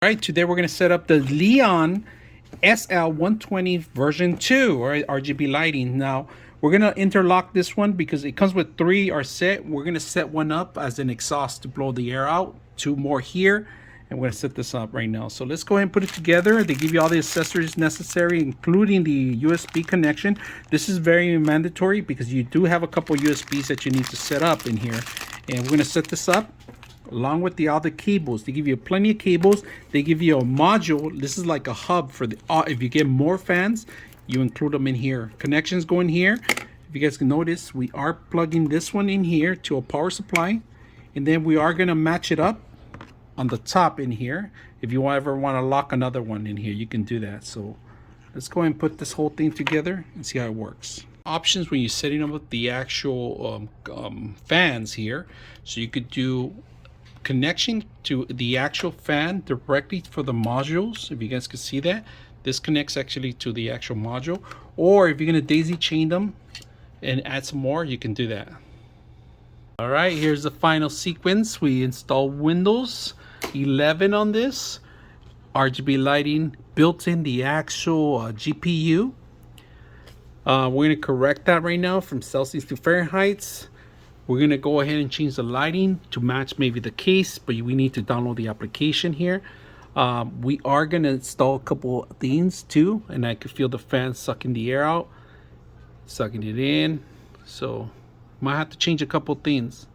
All right, today we're going to set up the Lian SL120 version 2 or RGB lighting. Now we're going to interlock this one because it comes with 3 are set. We're going to set one up as an exhaust to blow the air out, 2 more here, and we're going to set this up right now. So let's go ahead and put it together. They give you all the accessories necessary, including the USB connection. This is very mandatory because you do have a couple USBs that you need to set up in here, and we're going to set this up along with the other cables. They give you plenty of cables. They give you a module. This is like a hub for the if you get more fans, you include them in here. Connections go in here. If you guys can notice, we are plugging this one in here to a power supply, and then we are going to match it up on the top in here. If you ever want to lock another one in here, you can do that. So let's go ahead and put this whole thing together and see how it works. Options when you're setting up with the actual fans here. So you could do connection to the actual fan directly for the modules. If you guys can see that, this connects actually to the actual module, or if you're going to daisy chain them and add some more, you can do that. All right, here's the final sequence. We install Windows 11 on this RGB lighting, built in the actual GPU. We're going to correct that right now from Celsius to Fahrenheit. We're going to go ahead and change the lighting to match maybe the case, but we need to download the application here. We are going to install a couple of things too, and I can feel the fan sucking the air out, sucking it in. So might have to change a couple things.